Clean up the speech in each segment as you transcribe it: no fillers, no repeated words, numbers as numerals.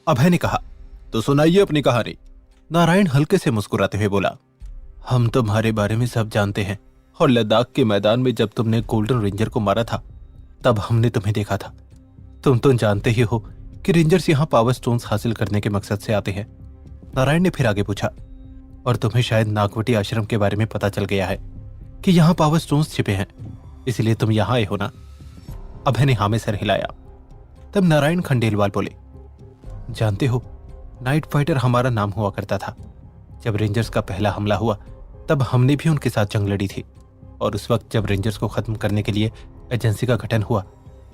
अभय ने कहा। तो सुनाइए अपनी कहानी। नारायण हल्के से मुस्कुराते हुए बोला, हम तुम्हारे बारे में सब जानते हैं और लद्दाख के मैदान में जब तुमने गोल्डन रेंजर को मारा था तब हमने तुम्हें देखा था। तुम तो जानते ही हो कि रेंजर्स यहाँ पावर स्टोन्स हासिल करने के मकसद से आते हैं। नारायण ने फिर आगे पूछा, और तुम्हें शायद नागवटी आश्रम के बारे में पता चल गया है कि यहाँ पावर स्टोन्स छिपे हैं, इसलिए तुम यहाँ आए हो ना? अभय ने हाँ में सर हिलाया। तब नारायण खंडेलवाल बोले, जानते हो, नाइट फाइटर हमारा नाम हुआ करता था। जब रेंजर्स का पहला हमला हुआ तब हमने भी उनके साथ जंग लड़ी थी, और उस वक्त जब रेंजर्स को खत्म करने के लिए एजेंसी का गठन हुआ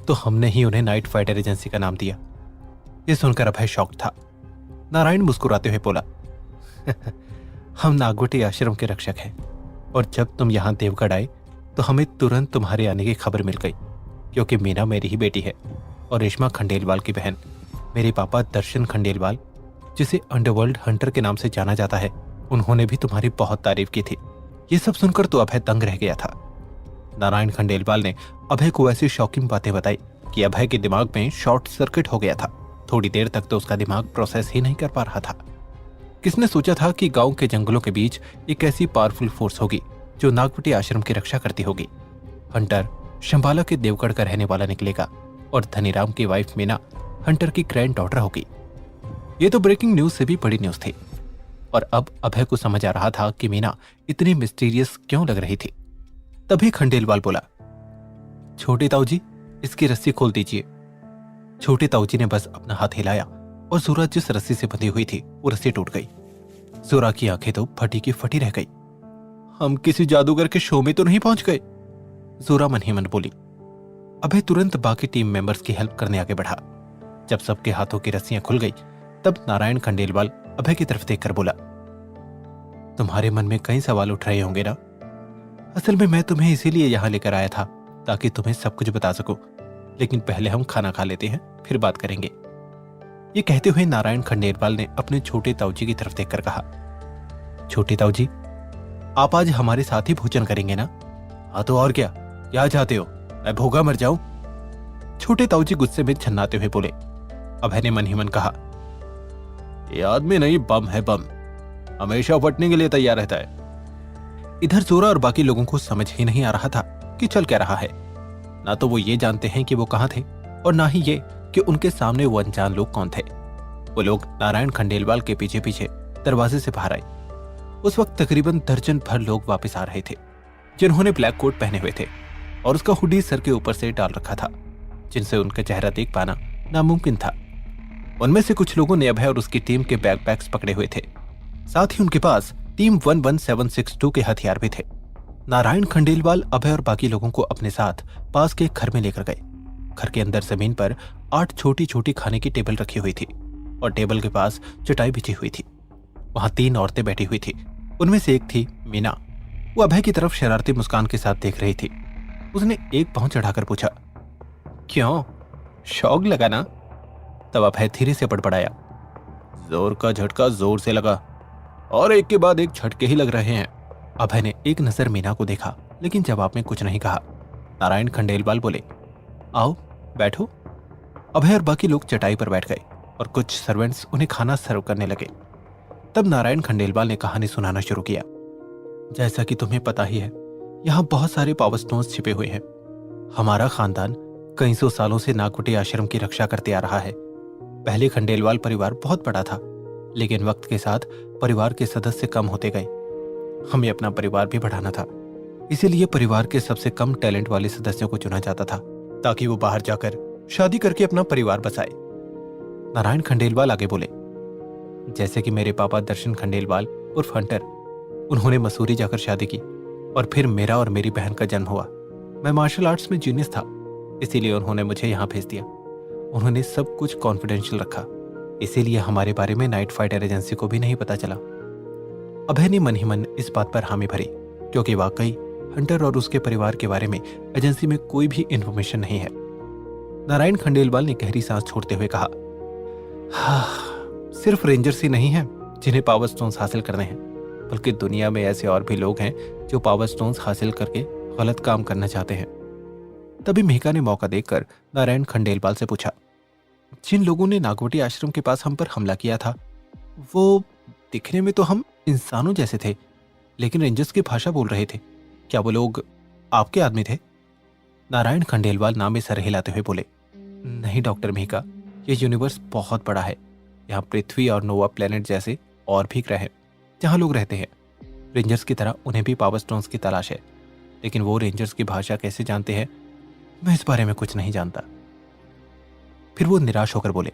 तो हमने ही उन्हें नाइट फाइटर एजेंसी का नाम दिया। यह सुनकर अभय शॉक था। नारायण मुस्कुराते हुए बोला, हम नागवटी आश्रम के रक्षक हैं, और जब तुम यहाँ देवगढ़ आए तो हमें तुरंत तुम्हारे आने की खबर मिल गई, क्योंकि मीना मेरी ही बेटी है और रेशमा खंडेलवाल की बहन। मेरे पापा दर्शन खंडेलवाल, जिसे अंडरवर्ल्ड हंटर के नाम से जाना जाता है, उन्होंने भी तुम्हारी बहुत तारीफ की थी। ये सब सुनकर तो अभय दंग रह गया था। नारायण खंडेलवाल ने अभय को ऐसी शॉकिंग बातें बताई कि अभय के दिमाग में शॉर्ट सर्किट हो गया था। थोड़ी देर तक तो उसका दिमाग प्रोसेस ही नहीं कर पा रहा था। किसने सोचा था कि गांव के जंगलों के बीच एक ऐसी पावरफुल फोर्स होगी जो नागवटी आश्रम की रक्षा करती होगी। हंटर शंबाला के देवगढ़ का रहने वाला निकलेगा और धनीराम की वाइफ मीना हंटर की ग्रैंड डॉटर होगी। ये तो ब्रेकिंग न्यूज से भी बड़ी न्यूज थी, और अब अभय को समझ आ रहा था कि मीना इतनी मिस्टीरियस क्यों लग रही थी। तभी खंडेलवाल बोला, छोटे ताऊ जी, इसकी रस्सी खोल दीजिए। छोटे ताऊ जी ने बस अपना हाथ हिलाया और जोरा जिस रस्सी से बंधी हुई थी वो रस्सी टूट गई। जोरा की आंखें तो फटी की फटी रह गई। हम किसी जादूगर के शो में तो नहीं पहुंच गए? जोरा मन ही मन बोली। अभय तुरंत बाकी टीम मेंबर्स की हेल्प करने आगे बढ़ा। जब सबके हाथों की रस्सियां खुल गई तब नारायण खंडेलवाल अभय की तरफ देखकर बोला, तुम्हारे मन में कई सवाल उठ रहे होंगे ना? असल में मैं तुम्हें इसीलिए यहां लेकर आया था ताकि तुम्हें सब कुछ बता सकूं, लेकिन पहले हम खाना खा लेते हैं, फिर बात करेंगे। ये कहते हुए नारायण खंडेलवाल ने अपने छोटे ताऊजी की तरफ देखकर कहा, छोटे ताऊजी, आप आज हमारे साथ ही भोजन करेंगे ना? हाँ तो और क्या चाहते हो, मैं भूखा मर जाऊं? छोटे ताऊजी गुस्से में झन्नाते हुए बोले। अभय ने मन ही मन कहा, ये आदमी नहीं, बम है, बम। हमेशा फटने के लिए तैयार रहता है। इधर जोरा और बाकी लोगों को समझ ही नहीं आ रहा था कि चल क्या रहा है। ना तो वो ये जानते हैं कि वो कहां थे, और ना ही ये कि उनके सामने वो अनजान लोग कौन थे। वो लोग नारायण खंडेलवाल के पीछे पीछे दरवाजे से बाहर आए। उस वक्त तकरीबन दर्जन भर लोग वापस आ रहे थे, जिन्होंने ब्लैक कोट पहने हुए थे और उसका हुडी सर के ऊपर से डाल रखा था, जिनसे उनका चेहरा देख पाना नामुमकिन था। उनमें से कुछ लोगों ने अभय और उसकी टीम के बैकपैक्स पकड़े हुए थे। साथ ही उनके पास टीम 11762 के हथियार भी थे। नारायण खंडेलवाल अभय और बाकी लोगों को अपने साथ पास के घर में लेकर गए। घर के अंदर जमीन पर 8 छोटी छोटी खाने की टेबल रखी हुई थी और टेबल के पास चटाई बिछी हुई थी। वहां 3 औरतें बैठी हुई थी। उनमें से एक थी मीना। वो अभय की तरफ शरारती मुस्कान के साथ देख रही थी। उसने एक पांव चढ़ाकर पूछा, क्यों, शौक लगा ना? तब अभय धीरे से बड़बड़ाया, जोर का झटका जोर से लगा और एक के बाद एक झटके ही लग रहे हैं। अभय ने एक नजर मीना को देखा, लेकिन जवाब में कुछ नहीं कहा। नारायण खंडेलवाल बोले, आओ बैठो। अभय और बाकी लोग चटाई पर बैठ गए और कुछ सर्वेंट्स उन्हें खाना सर्व करने लगे। तब नारायण खंडेलवाल ने कहानी सुनाना शुरू किया। जैसा कि तुम्हें पता ही है, यहाँ बहुत सारे पावर स्टोन्स छिपे हुए हैं। हमारा खानदान कई सौ सालों से नागवटी आश्रम की रक्षा करते आ रहा है। पहले खंडेलवाल परिवार बहुत बड़ा था, लेकिन वक्त के साथ परिवार के सदस्य कम होते गए। हमें अपना परिवार भी बढ़ाना था, इसीलिए परिवार के सबसे कम टैलेंट वाले सदस्यों को चुना जाता था ताकि वो बाहर जाकर शादी करके अपना परिवार बसाए। नारायण खंडेलवाल आगे बोले, जैसे कि मेरे पापा दर्शन खंडेलवाल उर्फ हंटर, उन्होंने मसूरी जाकर शादी की और फिर मेरा और मेरी बहन का जन्म हुआ। मैं मार्शल आर्ट्स में जीनियस था, इसीलिए उन्होंने मुझे यहाँ भेज दिया। उन्होंने सब कुछ कॉन्फिडेंशियल रखा, इसीलिए हमारे बारे में नाइट फाइटर एजेंसी को भी नहीं पता चला। अभय ने मन ही मन इस बात पर हामी भरी, क्योंकि वाकई हंटर और उसके परिवार के बारे में एजेंसी में कोई भी इंफॉर्मेशन नहीं है। नारायण खंडेलवाल ने गहरी सांस छोड़ते हुए कहा, सिर्फ रेंजर्स ही नहीं हैं जिन्हें पावर स्टोन्स हासिल करने हैं, बल्कि दुनिया में ऐसे और भी लोग हैं जो पावर स्टोन्स हासिल करके गलत काम करना चाहते हैं। तभी मेहका ने मौका देखकर नारायण खंडेलवाल से पूछा, जिन लोगों ने नागवटी आश्रम के पास हम पर हमला किया था वो दिखने में तो हम इंसानों जैसे थे, लेकिन रेंजर्स की भाषा बोल रहे थे। क्या वो लोग आपके आदमी थे? नारायण खंडेलवाल नाम में सर हिलाते हुए बोले, नहीं डॉक्टर मेहका, ये यूनिवर्स बहुत बड़ा है। यहाँ पृथ्वी और नोवा प्लेनेट जैसे और भी ग्रह हैं जहाँ लोग रहते हैं। रेंजर्स की तरह उन्हें भी पावर स्टोन्स की तलाश है, लेकिन वो रेंजर्स की भाषा कैसे जानते हैं, मैं इस बारे में कुछ नहीं जानता। फिर वो निराश होकर बोले,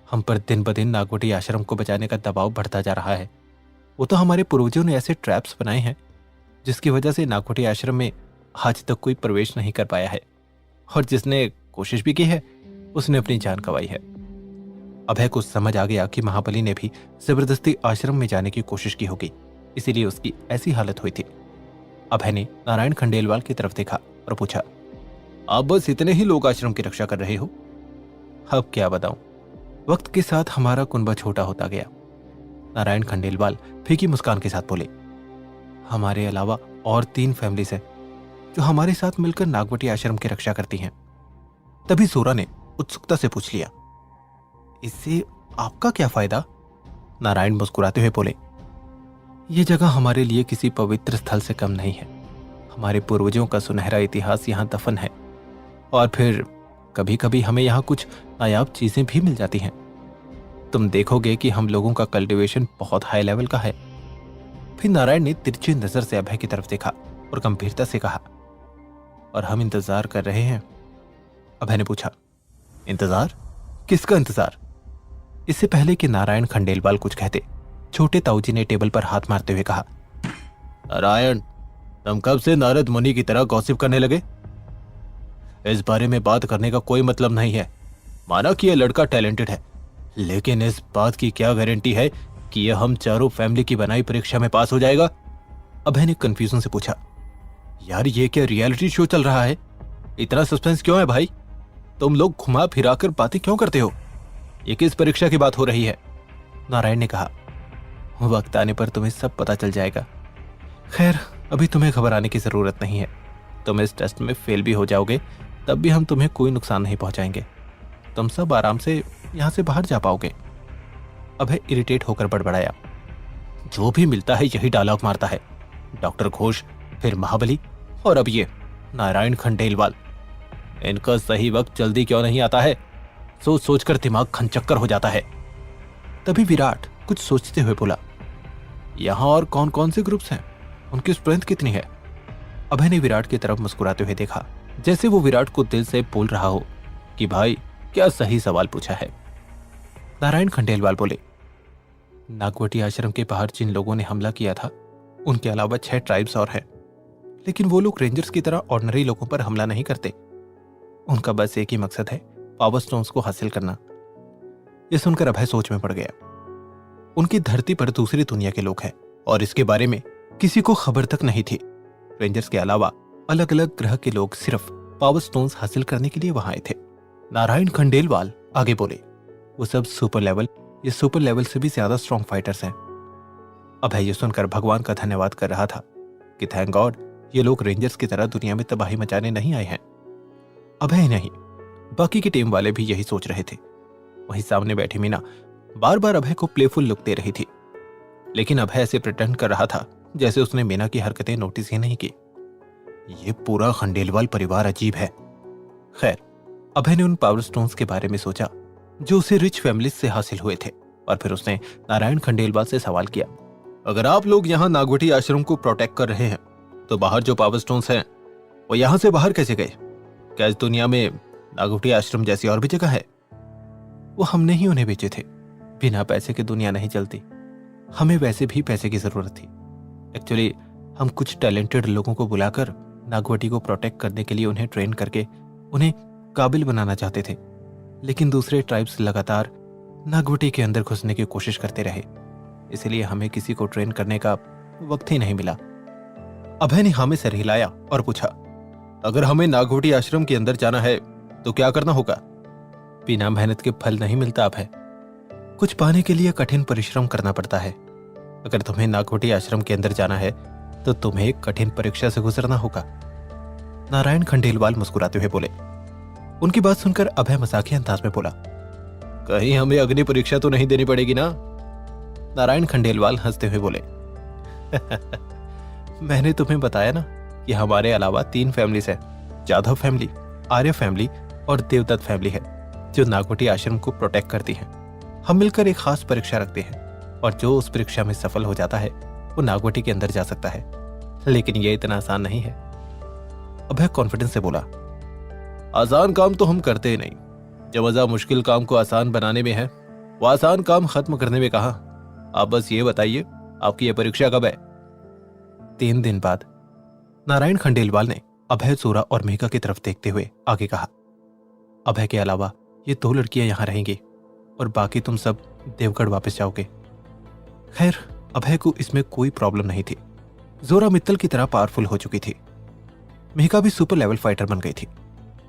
हम पर दिन ब दिन नागवटी आश्रम को बचाने का दबाव बढ़ता जा रहा है। वो तो हमारे पूर्वजों ने ऐसे ट्रैप्स बनाए हैं जिसकी वजह से नागवटी आश्रम में आज तक कोई प्रवेश नहीं कर पाया है, और जिसने कोशिश भी की है उसने अपनी जान गंवाई है। अभय को समझ आ गया कि महाबली ने भी जबरदस्ती आश्रम में जाने की कोशिश की होगी, इसीलिए उसकी ऐसी हालत हुई थी। अभय ने नारायण खंडेलवाल की तरफ देखा और पूछा, आप बस इतने ही लोग आश्रम की रक्षा कर रहे हो? अब क्या बताऊं, वक्त के साथ हमारा कुनबा छोटा होता गया। नारायण खंडेलवाल फीकी मुस्कान के साथ बोले, हमारे अलावा और 3 फैमिलीज हैं जो हमारे साथ मिलकर नागवटी आश्रम की रक्षा करती हैं। तभी सोरा ने उत्सुकता से पूछ लिया, इससे आपका क्या फायदा? नारायण मुस्कुराते हुए बोले, यह जगह हमारे लिए किसी पवित्र स्थल से कम नहीं है। हमारे पूर्वजों का सुनहरा इतिहास यहाँ दफन है, और फिर कभी कभी हमें यहाँ कुछ नायाब चीजें भी मिल जाती हैं। तुम देखोगे कि हम लोगों का कल्टीवेशन बहुत हाई लेवल का है। फिर नारायण ने तिरछी नजर से अभय की तरफ देखा और गंभीरता से कहा, और हम इंतजार कर रहे हैं। अभय ने पूछा, इंतजार? किसका इंतजार? इससे पहले कि नारायण खंडेलवाल कुछ कहते, छोटे ताऊजी ने टेबल पर हाथ मारते हुए कहा, नारायण, तुम कब से नारद मुनि की तरह गॉसिप करने लगे? इस बारे में बात करने का कोई मतलब नहीं है। माना कि यह लड़का टैलेंटेड है, लेकिन इस बात की क्या गारंटी है कि यह हम चारों फैमिली की बनाई परीक्षा में पास हो जाएगा? अभय ने कंफ्यूजन से पूछा, यार ये क्या रियलिटी शो चल रहा है? इतना सस्पेंस क्यों है भाई? तुम लोग घुमा फिरा कर बातें क्यों करते हो? ये किस परीक्षा की बात हो रही है? नारायण ने कहा, वक्त आने पर तुम्हें सब पता चल जाएगा। खैर, अभी तुम्हें घबराने की जरूरत नहीं है। तुम इस टेस्ट में फेल भी हो जाओगे तब भी हम तुम्हें कोई नुकसान नहीं पहुंचाएंगे। तुम सब आराम से यहां से बाहर जा पाओगे। अभय इरिटेट होकर बड़बड़ाया, जो भी मिलता है यही डायलॉग मारता है। डॉक्टर घोष, फिर महाबली, और अब ये नारायण खंडेलवाल। इनका सही वक्त जल्दी क्यों नहीं आता है? सोच सोचकर दिमाग खनचक्कर हो जाता है। तभी विराट कुछ सोचते हुए बोला, यहां और कौन कौन से ग्रुप्स हैं? उनकी स्ट्रेंथ कितनी है? अभय ने विराट की तरफ मुस्कुराते हुए देखा, जैसे वो विराट को दिल से बोल रहा हो कि भाई क्या सही सवाल पूछा है। नारायण खंडेलवाल बोले, नागवटी आश्रम के बाहर जिन लोगों ने हमला किया था उनके अलावा 6 ट्राइब्स और हैं, लेकिन वो लोग रेंजर्स की तरह ऑर्डिनरी लोगों पर हमला नहीं करते। उनका बस एक ही मकसद है, पावर स्टोन्स को हासिल करना। यह सुनकर अभय सोच में पड़ गया। उनकी धरती पर दूसरी दुनिया के लोग हैं और इसके बारे में किसी को खबर तक नहीं थी। रेंजर्स के अलावा अलग अलग ग्रह के लोग सिर्फ पावर स्टोन्स हासिल करने के लिए वहां आए थे। नारायण खंडेलवाल आगे बोले, वो सब सुपर लेवल या सुपर लेवल से भी ज्यादा स्ट्रॉन्ग फाइटर्स हैं। अभय ये सुनकर भगवान का धन्यवाद कर रहा था कि थैंक गॉड ये लोग रेंजर्स की तरह दुनिया में तबाही मचाने नहीं आए हैं। अभय नहीं, बाकी की टीम वाले भी यही सोच रहे थे। वहीं सामने बैठी मीना बार बार अभय को प्लेफुल लुक दे रही थी, लेकिन अभय ऐसे प्रिटेंड कर रहा था जैसे उसने मीना की हरकतें नोटिस ही नहीं की। ये पूरा खंडेलवाल परिवार अजीब है। खैर, अभय ने उन पावर स्टोन्स के बारे में सोचा जो उसे रिच फैमिली से हासिल हुए थे, और फिर उसने नारायण खंडेलवाल से सवाल किया, अगर आप लोग यहाँ नागवटी आश्रम को प्रोटेक्ट कर रहे हैं तो बाहर जो पावर स्टोन्स हैं वो यहाँ से बाहर कैसे गए? क्या इस दुनिया में नागवटी आश्रम जैसी और भी जगह है? वो हमने ही उन्हें बेचे थे। बिना पैसे की दुनिया नहीं चलती। हमें वैसे भी पैसे की जरूरत थी। एक्चुअली हम कुछ टैलेंटेड लोगों को बुलाकर नागवटी को प्रोटेक्ट करने के लिए उन्हें ट्रेन करके उन्हें काबिल बनाना चाहते थे, लेकिन दूसरे ट्राइब्स लगातार नागवटी के अंदर घुसने की कोशिश करते रहे, इसलिए हमें किसी को ट्रेन करने का वक्त ही नहीं मिला। अभय ने हाँ में सर हिलाया और पूछा, अगर हमें नागवटी आश्रम के अंदर जाना है तो क्या करना होगा? बिना मेहनत के फल नहीं मिलता अभय। कुछ पाने के लिए कठिन परिश्रम करना पड़ता है। अगर तुम्हें नागवटी आश्रम के अंदर जाना है तो तुम्हें एक कठिन परीक्षा से गुजरना होगा। नारायण खंडेलवाल मुस्कुराते हुए बोले, उनकी बात सुनकर अभय मजाकिया अंदाज में बोला, कहीं हमें अग्नि परीक्षा तो नहीं देनी पड़ेगी ना? नारायण खंडेलवाल हंसते हुए बोले, मैंने तुम्हें बताया ना कि हमारे अलावा 3 फैमिलीज है, जाधव फैमिली, आर्य फैमिली और देवदत्त फैमिली है, जो नागवटी आश्रम को प्रोटेक्ट करती है। हम मिलकर एक खास परीक्षा रखते हैं और जो उस परीक्षा में सफल हो जाता है वो नागवटी के अंदर जा सकता है, लेकिन यह इतना आसान नहीं है। अभय कॉन्फिडेंस से बोला, आसान काम तो हम करते ही नहीं, जो मजा मुश्किल काम को आसान बनाने में है वो आसान काम खत्म करने में कहां। आप बस ये बताइए, आपकी ये परीक्षा कब है? 3 दिन बाद। नारायण खंडेलवाल ने अभय, जोरा और मेघा की तरफ देखते हुए आगे कहा, अभय के अलावा ये 2 लड़कियां यहां रहेंगी और बाकी तुम सब देवगढ़ वापस जाओगे। खैर, अभय को इसमें कोई प्रॉब्लम नहीं थी। जोरा मित्तल की तरह पावरफुल हो चुकी थी। मेघा भी सुपर लेवल फाइटर बन गई थी।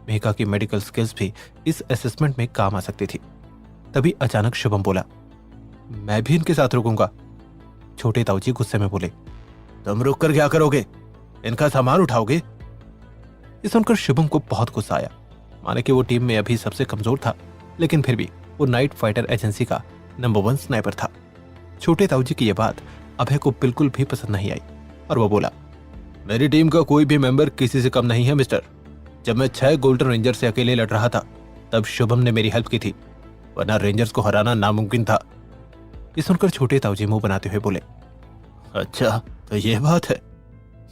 मेघा की मेडिकल स्किल्स भी इस असेसमेंट में काम आ सकती थी। तभी अचानक शुभम बोला, मैं भी इनके साथ रुकूंगा। छोटे ताऊजी गुस्से में बोले, तुम रुक कर क्या करोगे? इनका सामान उठाओगे? ये सुनकर शुभम को बहुत गुस्सा आया। माने कि वो टीम में अभी सबसे कमजोर था, लेकिन फिर भी वो नाइट फाइटर एजेंसी का नंबर 1 स्नाइपर था। छोटे ताऊजी की यह बात अभय को बिल्कुल भी पसंद नहीं आई और वो बोला, मेरी टीम का कोई भी मेंबर किसी से कम नहीं है मिस्टर। जब मैं 6 गोल्डन रेंजर से अकेले लड़ रहा था तब शुभम ने मेरी हेल्प की थी, वरना रेंजर्स को हराना नामुमकिन था। ये सुनकर छोटे ताऊजी मुंह बनाते हुए बोले, अच्छा तो ये बात है।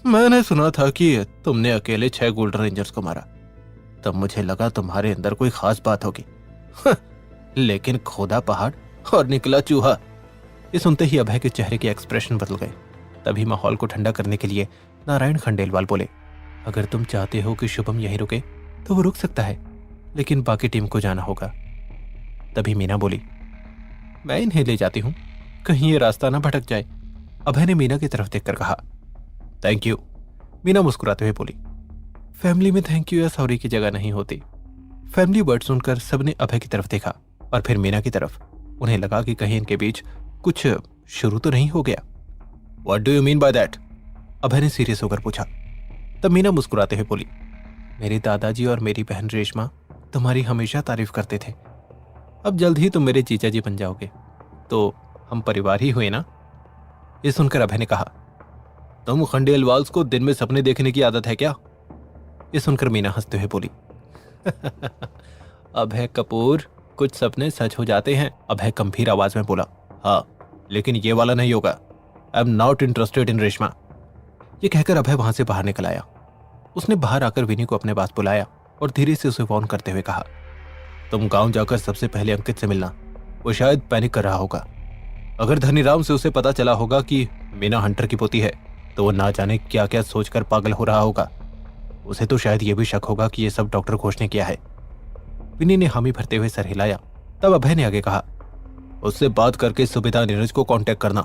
मैंने सुना था कि तुमने अकेले 6 गोल्डन रेंजर्स को मारा, तब मुझे लगा तुम्हारे अंदर कोई खास बात होगी। लेकिन खोदा पहाड़ और निकला चूहा। ये सुनते ही अभय के चेहरे के एक्सप्रेशन बदल गए। तभी माहौल को ठंडा करने के लिए नारायण खंडेलवाल बोले, अगर तुम चाहते हो कि शुभम यहीं रुके तो वो रुक सकता है, लेकिन बाकी टीम को जाना होगा। तभी मीना बोली, मैं इन्हें ले जाती हूं, कहीं ये रास्ता ना भटक जाए। अभय ने मीना की तरफ देखकर कहा, थैंक यू। मीना मुस्कुराते हुए बोली, फैमिली में थैंक यू या सॉरी की जगह नहीं होती। फैमिली वर्ड सुनकर सबने अभय की तरफ देखा और फिर मीना की तरफ। उन्हें लगा कि कहीं इनके बीच कुछ शुरू तो नहीं हो गया। What do you mean by that? Abhay ने सीरियस होकर पूछा। तब मीना मुस्कुराते हुए बोली, मेरे दादाजी और मेरी बहन रेशमा तुम्हारी हमेशा तारीफ करते थे। अब जल्द ही तुम मेरे जीजा जी बन जाओगे, तो हम परिवार ही हुए ना? ये सुनकर अभय ने कहा, तुम खंडेलवाल्स को दिन में सपने देखने की आदत है क्या? ये सुनकर मीना हंसते हुए बोली, अभय कपूर, कुछ सपने सच हो जाते हैं। अभय गंभीर आवाज में बोला, हाँ, लेकिन ये वाला नहीं होगा। I am not interested in Reshma. ये कहकर अभय वहां से बाहर निकल आया। उसने बाहर आकर विनी को अपने पास बुलाया और धीरे से उसे फोन करते हुए कहा, तुम गांव जाकर सबसे पहले अंकित से मिलना, वो शायद पैनिक कर रहा होगा। अगर धनीराम से उसे पता चला होगा कि मीना हंटर की पोती है तो वो ना जाने क्या क्या सोचकर पागल हो रहा होगा। उसे तो शायद ये भी शक होगा कि ये सब डॉक्टर घोष ने किया है। विनी ने हामी भरते हुए सर हिलाया। तब अभय ने आगे कहा, उससे बात करके सुबेदार नीरज को कांटेक्ट करना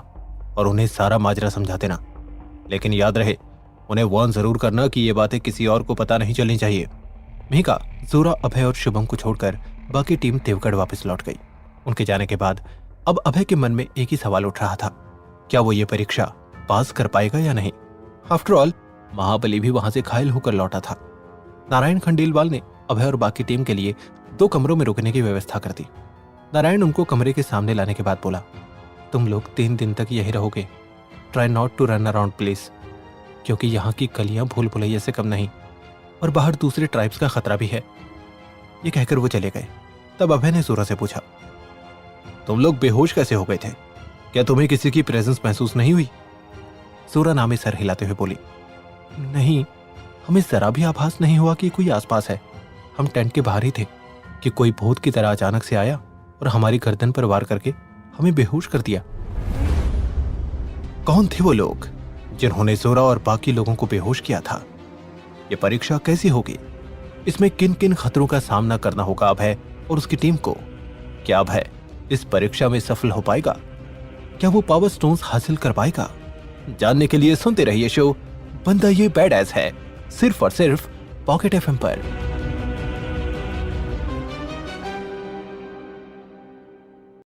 और उन्हें सारा माजरा समझा देना, लेकिन याद रहे उन्हें वार्न जरूर करना कि ये बातें किसी और को पता नहीं चलनी चाहिए। मेघा, जोरा, अभय और शुभम को छोड़कर बाकी टीम देवगढ़ वापस लौट गई। उनके जाने के बाद अब अभय के मन में एक ही सवाल उठ रहा था, क्या वो ये परीक्षा पास कर पाएगा या नहीं? आफ्टर ऑल महाबली भी वहां से घायल होकर लौटा था। नारायण खंडेलवाल ने अभय और बाकी टीम के लिए 2 कमरों में रुकने की व्यवस्था कर दी। नारायण उनको कमरे के सामने लाने के बाद बोला, तुम लोग 3 दिन तक यही रहोगे। Try not to run around please, क्योंकि यहाँ की गलियां भूल भुलैया से कम नहीं और बाहर दूसरे ट्राइब्स का खतरा भी है। ये कहकर वो चले गए। तब अभय ने जोरा से पूछा, तुम लोग बेहोश कैसे हो गए थे? क्या तुम्हें किसी की प्रेजेंस महसूस नहीं हुई? जोरा नामे सर हिलाते हुए बोली, नहीं, हमें जरा भी आभास नहीं हुआ कि कोई आसपास है। हम टेंट के बाहर ही थे कि कोई भूत की तरह अचानक से आया और हमारी गर्दन पर वार करके हमें बेहोश कर दिया। कौन थे वो लोग जिन्होंने जोरा और बाकी लोगों को बेहोश किया था? ये परीक्षा कैसी होगी? इसमें किन किन खतरों का सामना करना होगा अभय और उसकी टीम को? क्या अभय इस परीक्षा में सफल हो पाएगा? क्या वो पावर स्टोन्स हासिल कर पाएगा? जानने के लिए सुनते रहिए शो बंदा ये बैड एस है, सिर्फ और सिर्फ पॉकेट एफएम पर।